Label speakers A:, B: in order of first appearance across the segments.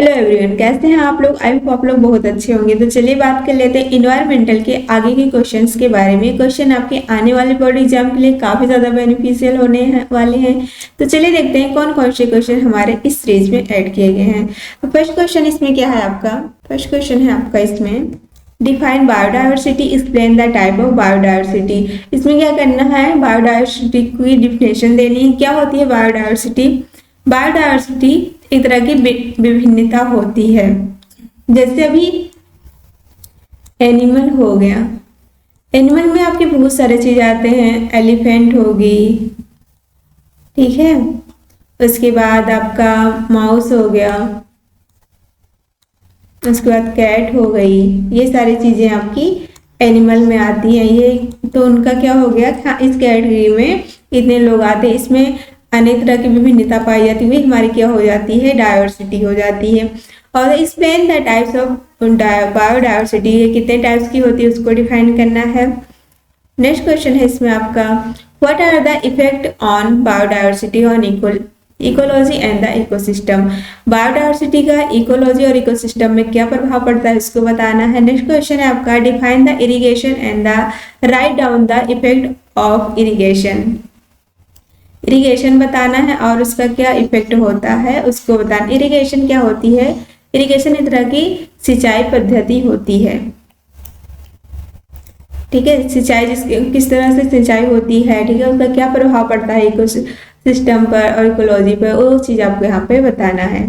A: Hello everyone, कैसे हैं आप लोग। आई होप आप लोग बहुत अच्छे होंगे। तो चलिए बात कर लेते हैं इन्वायरमेंटल के आगे के क्वेश्चंस के बारे में। क्वेश्चन आपके आने वाले बोर्ड एग्जाम के लिए काफी ज्यादा बेनिफिशियल वाले हैं। तो चलिए देखते हैं कौन कौन से क्वेश्चन हमारे इस सीरीज में ऐड किए गए हैं। तो फर्स्ट क्वेश्चन इसमें क्या है आपका, फर्स्ट क्वेश्चन है आपका इसमें define biodiversity, explain the type of biodiversity. इसमें क्या करना है, बायोडाइवर्सिटी की डिफिनेशन देनी है। क्या होती है बायोडाइवर्सिटी। बायोडाइवर्सिटी एक तरह की विभिन्नता होती है। जैसे अभी एनिमल हो गया, एनिमल में आपके बहुत सारे चीज आते हैं। एलिफेंट होगी, ठीक है, उसके बाद आपका माउस हो गया, उसके बाद कैट हो गई। ये सारी चीजें आपकी एनिमल में आती हैं। ये तो उनका क्या हो गया, इस कैटेगरी में इतने लोग आते हैं, इसमें अनेक तरह की विभिन्नता पाई जाती है, हमारी क्या हो जाती है, डाइवर्सिटी हो जाती है। और explain the types of biodiversity, ये कितने टाइप्स की होती है उसको डिफाइन करना है। नेक्स्ट क्वेश्चन है इसमें आपका what are the effect on biodiversity on ecology and the ecosystem. Biodiversity का इकोलॉजी और इकोसिस्टम में क्या प्रभाव पड़ता है इसको बताना है। नेक्स्ट क्वेश्चन है आपका define the irrigation and the write down the effect of irrigation. Irrigation बताना है और उसका क्या इफेक्ट होता है उसको बताना। इरिगेशन क्या होती है, इरिगेशन एक तरह की सिंचाई पद्धति होती है, ठीक है। सिंचाई किस तरह से सिंचाई होती है, ठीक है, उसका क्या प्रभाव पड़ता है इकोसिस्टम पर और इकोलॉजी पर, वो चीज आपको यहाँ पे बताना है।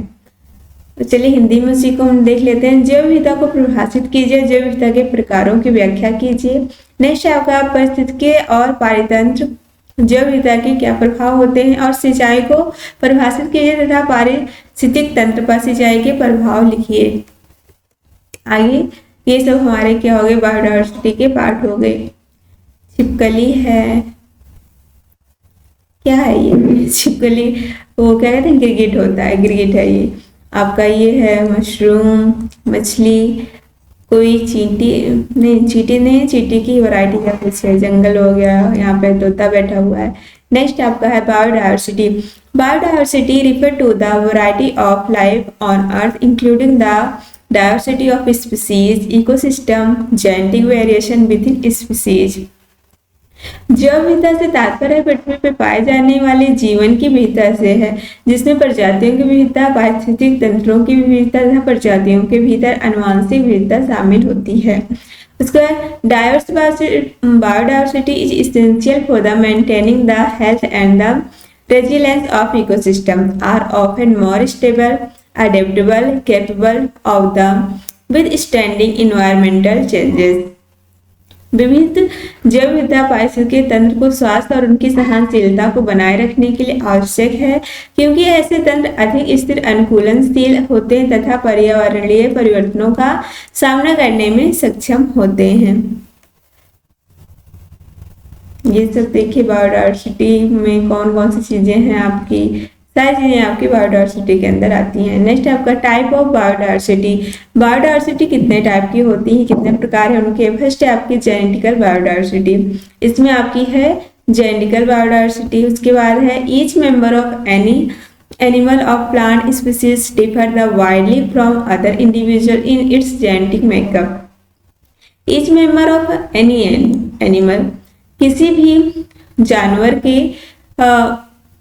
A: तो चलिए हिंदी में उसी को हम देख लेते हैं। जैव विविधता को परिभाषित कीजिए, जैव विविधता के प्रकारों की व्याख्या कीजिए। नेक्स्ट आपका पारिस्थितिकी और पारितंत्र, जैव विविधता के क्या प्रभाव होते हैं, और सिंचाई को परिभाषित कीजिए तथा पारिस्थितिक तंत्र पर सिंचाई के प्रभाव लिखिए। आगे ये सब हमारे क्या हो गए, बायोडाइवर्सिटी के पार्ट हो गए। छिपकली है, क्या है ये छिपकली, वो क्या कहते हैं, गिरगिट होता है, गिरगिट है ये आपका। ये है मशरूम, मछली, कोई चींटी नहीं, चींटी नहीं, चींटी की वैरायटी का कुछ है। जंगल हो गया, यहाँ पे तोता बैठा हुआ है। नेक्स्ट आपका है biodiversity. Biodiversity refer to the variety of life on earth including the diversity of species, ecosystem, genetic variation within species. जैव विविधता से तात्पर्य पृथ्वी पर पाए जाने वाले जीवन की विविधता से है, जिसमें प्रजातियों की विविधता, पारिस्थितिक तंत्रों की विविधता तथा प्रजातियों के भीतर आनुवंशिक विविधता शामिल होती है। उसका diverse biodiversity is essential for the maintaining the health and the resilience of ecosystem are often more stable, adaptable, capable of the withstanding environmental changes. विविध जैव विविधता पारिस्थितिकी तंत्र को स्वास्थ्य और उनकी सहनशीलता को बनाए रखने के लिए आवश्यक है, क्योंकि ऐसे तंत्र अधिक स्थिर, अनुकूलनशील होते हैं तथा पर्यावरणीय परिवर्तनों का सामना करने में सक्षम होते हैं। ये सब देखिए बायोडाइवर्सिटी में कौन कौन सी चीजें हैं, आपकी सारी चीजें आपकी बायोडाइवर्सिटी के अंदर आती हैं। नेक्स्ट आपका टाइप ऑफ बायोडाइवर्सिटी। बायोडाइवर्सिटी कितने टाइप की होती है, कितने प्रकार है उनके। फर्स्ट है आपकी जेनेटिकल बायोडाइवर्सिटी, इसमें आपकी है जेनेटिकल बायोडाइवर्सिटी। उसके बाद है each member of any animal of plant species differ the widely from other individual in its genetic makeup. Each member of any animal, किसी भी जानवर के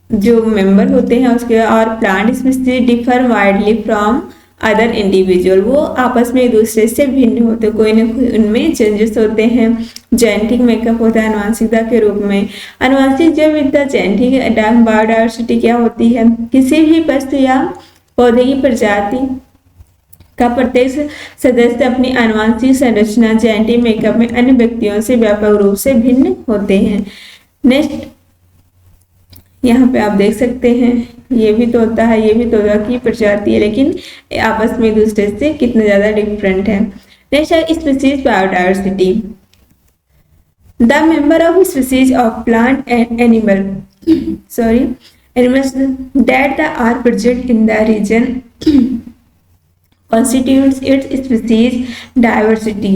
A: जो मेंबर होते हैं उसके, और plant species differ widely from other individual, वो आपस में एक दूसरे से भिन्न होते हैं, कोई ना कोई उनमें चेंजेस होते हैं। जेनेटिक मेकअप होता है अनुवांशिकता के रूप में। अनुवांशिक जैव विविधता जेनेटिक बायोडाइवर्सिटी क्या होती है, किसी भी वस्तु या पौधे की प्रजाति का प्रत्येक सदस्य अपनी आनुवंशिक संरचना जेनेटिक मेकअप में अन्य व्यक्तियों से व्यापक रूप से भिन्न होते हैं। नेक्स्ट यहाँ पे आप देख सकते हैं, ये भी तोता है, ये भी तोता की प्रजाति है, लेकिन आपस में एक दूसरे से कितना ज्यादा डिफरेंट है। नेक्स्ट है species biodiversity. The member of species of plant and animals that are present in the region constitutes its species diversity।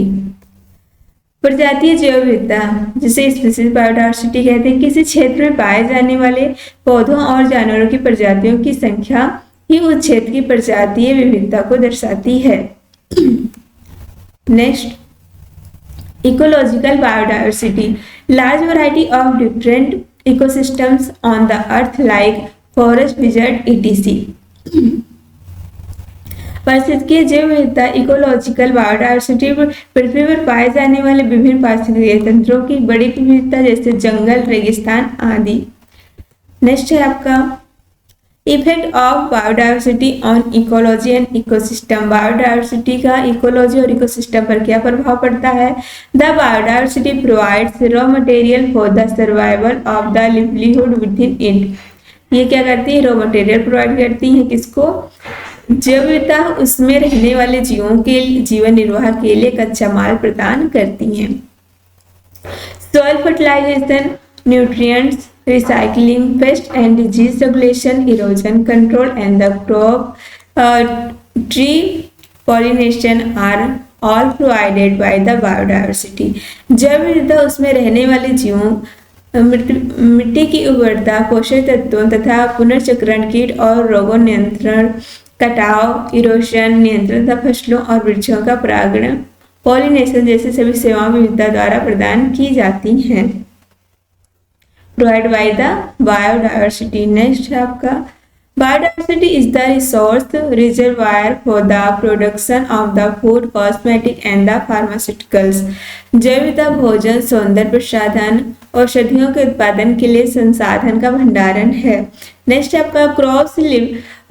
A: प्रजातीय जैव विविधता, जिसे स्पीसीज बायोडाइवर्सिटी कहते हैं, किसी क्षेत्र में पाए जाने वाले पौधों और जानवरों की प्रजातियों की संख्या ही उस क्षेत्र की प्रजातीय विविधता को दर्शाती है। Next, ecological biodiversity, large variety of different ecosystems on the earth like forest, desert, etc. पारिस्थितिकीय जैव विविधता इकोलॉजिकल बायोडायवर्सिटी पृथ्वी पर पाए जाने वाले विभिन्न पारिस्थितिकीय तंत्रों की बड़ी विविधता जैसे जंगल, रेगिस्तान आदि। नेक्स्ट है आपका effect of biodiversity on ecology and ecosystem. Biodiversity का इकोलॉजी और इकोसिस्टम पर क्या प्रभाव पड़ता है? The biodiversity provides raw material for the survival of the livelihood with in it. ये क्या करती है? रॉ मटेरियल प्रोवाइड करती है किसको? जैव विविधता उसमें रहने वाले जीवों के जीवन निर्वाह के लिए कच्चा माल प्रदान करती हैं। Soil fertilisation, nutrients recycling, pest and disease regulation, erosion control and the crop tree pollination are all provided by the biodiversity। जैव विविधता उसमें रहने वाले जीवों, मिट्टी की उर्वरता, पोषक तत्वों तथा पुनर्चक्रण, कीट और रोगों नियंत्रण, कटाव, इरोशन नियंत्रण तथा फसलों और वृक्षों का परागण, पॉलिनेशन जैसे सभी सेवाएं विविधता द्वारा प्रदान की जाती हैं। Provide by the biodiversity. Next है आपका biodiversity is the resource reservoir for the production of the food, cosmetic and the pharmaceuticals. जैव विविधता भोजन, सौंदर्य प्रसाधन, औषधियों के उत्पादन के लिए संसाधन का भंडारण है। नेक्स्ट है आपका crops,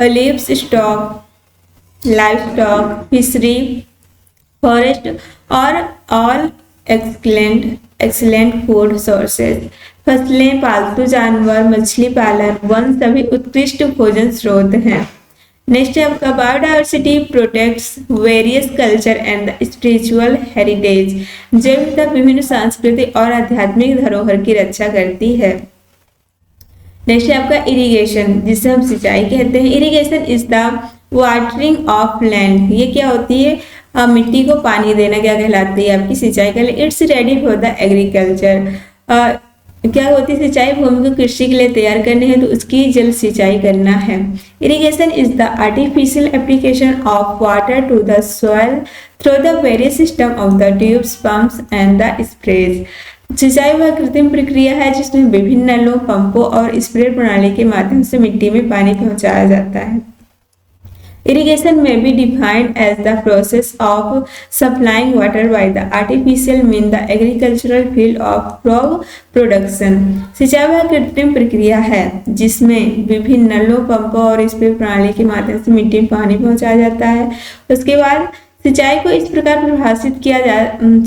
A: livestock, livestock, fishery, forest और ऑल एक्सीलेंट फूड सोर्सेज। फसलें, पालतू जानवर, मछली पालन, वन सभी उत्कृष्ट भोजन स्रोत हैं। नेक्स्ट है आपका biodiversity protects various culture and spiritual heritage. जैव विविधता विभिन्न सांस्कृतिक और आध्यात्मिक धरोहर की रक्षा करती है। नेक्स्ट है आपका इरिगेशन, जिसे हम सिंचाई कहते हैं। Irrigation is the watering of land. ये क्या होती है? मिट्टी को पानी देना क्या कहलाती है? आपकी सिंचाई के लिए। It's ready for the agriculture. क्या होती है? सिंचाई भूमि को कृषि के लिए तैयार करने हैं तो उसकी जल सिंचाई करना है। Irrigation is the artificial application of water to the soil through the various system of the tubes, pumps and the sprays. सिंचाई वह कृत्रिम प्रक्रिया है जिसमें विभिन्न नलों, पंपों और स्प्रे प्रणाली के माध्यम से मिट्टी में पानी पहुंचाया जाता है। Irrigation may be defined as the process of supplying water by the artificial means the agricultural field of crop production। सिंचाई वह कृत्रिम प्रक्रिया है जिसमें विभिन्न नलों, पंपों और स्प्रे प्रणाली के माध्यम से मिट्टी में पानी पहुंचाया जाता है। उसके बाद सिंचाई को इस प्रकार परिभाषित किया जा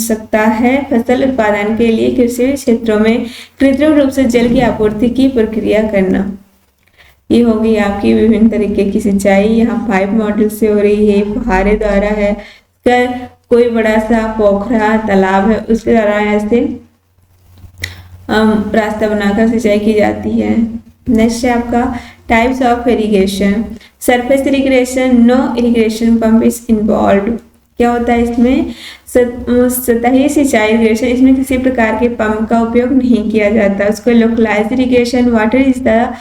A: सकता है फसल उत्पादन के लिए कृषि क्षेत्रों में कृत्रिम रूप से जल की आपूर्ति की प्रक्रिया करना। ये होगी आपकी विभिन्न तरीके की सिंचाई। यहाँ पाइप मॉडल से हो रही है, फुहारे द्वारा है, कोई बड़ा सा पोखरा, तालाब है, उसके द्वारा ऐसे रास्ता बनाकर सिंचाई की जाती है। नेक्स्ट है आपका types of irrigation. Surface irrigation, no irrigation pump is involve. क्या होता है इसमें? सतही सिंचाई इरिगेशन, इसमें किसी प्रकार के पंप का उपयोग नहीं किया जाता। उसको localised irrigation, water is the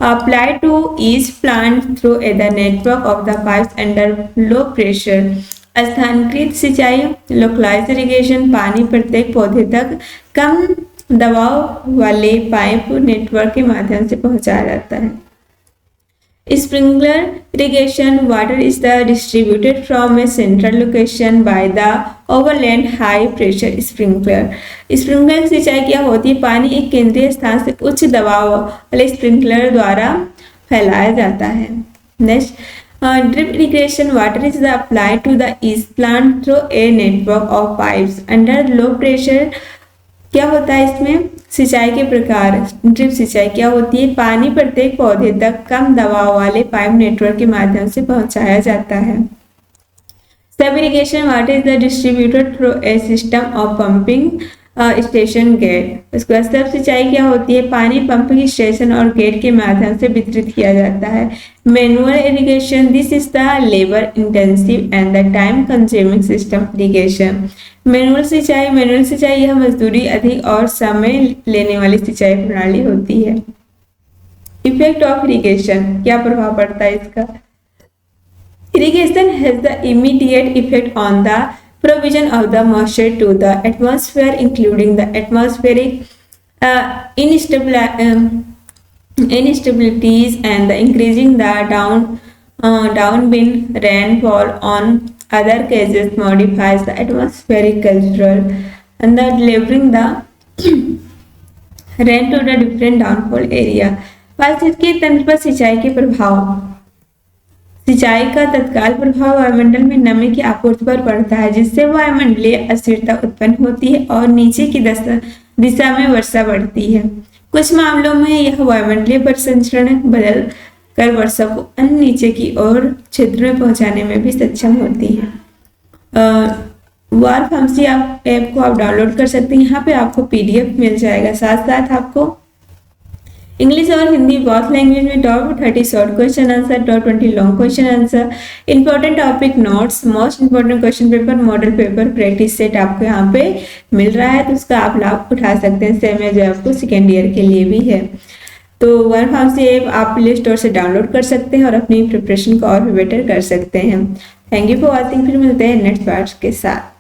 A: applied to each plant through the network of the pipes under low pressure। स्थानीयकृत सिंचाई, लोकलाइज्ड इरिगेशन, पानी प्रत्येक पौधे तक कम दबाव वाले पाइप नेटवर्क के माध्यम से पहुंचाया जाता है। Sprinkler irrigation, water is the distributed from A central location by the overland high pressure sprinkler. Sprinkler सिंचाई क्या होती है? पानी एक केंद्रीय स्थान से उच्च दबाव वाले स्प्रिंकलर द्वारा फैलाया जाता है। Next drip irrigation, water is applied to the each plant through a network of pipes under low pressure. क्या होता है इसमें? सिंचाई के प्रकार। ड्रिप सिंचाई क्या होती है? पानी प्रत्येक पौधे तक कम दबाव वाले पाइप नेटवर्क के माध्यम से पहुंचाया जाता है। Sub irrigation, water is the distributed through a system of pumping station gate. उसके बाद सब सिंचाई क्या होती है? पानी पंपिंग स्टेशन और गेट के माध्यम से वितरित किया जाता है। Manual irrigation, this is the labour intensive and the time consuming system irrigation. Manual सिंचाई यह मजदूरी अधिक और समय लेने वाली सिंचाई प्रणाली होती है। इफेक्ट ऑफ इरिगेशन, क्या प्रभाव पड़ता है इसका? Irrigation has the immediate effect on the provision of the moisture to the atmosphere, including the atmospheric instabilities and the increasing the downwind rainfall. On other cases, modifies the atmospheric cultural and the delivering the rain to the different downfall area. पारिस्थितिकी तंत्र पर सिंचाई के प्रभाव। सिंचाई का तत्काल प्रभाव वायुमंडल में नमी की आपूर्ति पर पड़ता है, जिससे वायुमंडलीय अस्थिरता उत्पन्न होती है और नीचे की दिशा में वर्षा बढ़ती है। कुछ मामलों में यह वायुमंडलीय परिसंचरण बदल कर वर्षा को अन्य नीचे की ओर क्षेत्र में पहुंचाने में भी सक्षम होती है। वार फार्मेसी ऐप को आप डाउनलोड कर सकते हैं। यहाँ पे आपको पीडीएफ मिल जाएगा, साथ साथ आपको इंग्लिश और हिंदी बोथ लैंग्वेज में top 30 short question answer, top 20 long question answer, important topic notes, most important question paper, model paper, practice set आपको यहाँ पे मिल रहा है, तो उसका आप लाभ उठा सकते हैं। सेम है जो आपको सेकेंड ईयर के लिए भी है। तो वन फार्मेसी ऐप आप प्ले स्टोर से डाउनलोड कर सकते हैं और अपनी प्रिपरेशन को और भी बेटर कर सकते हैं। Thank you for watching. फिर मिलते हैं नेक्स्ट पार्ट के साथ।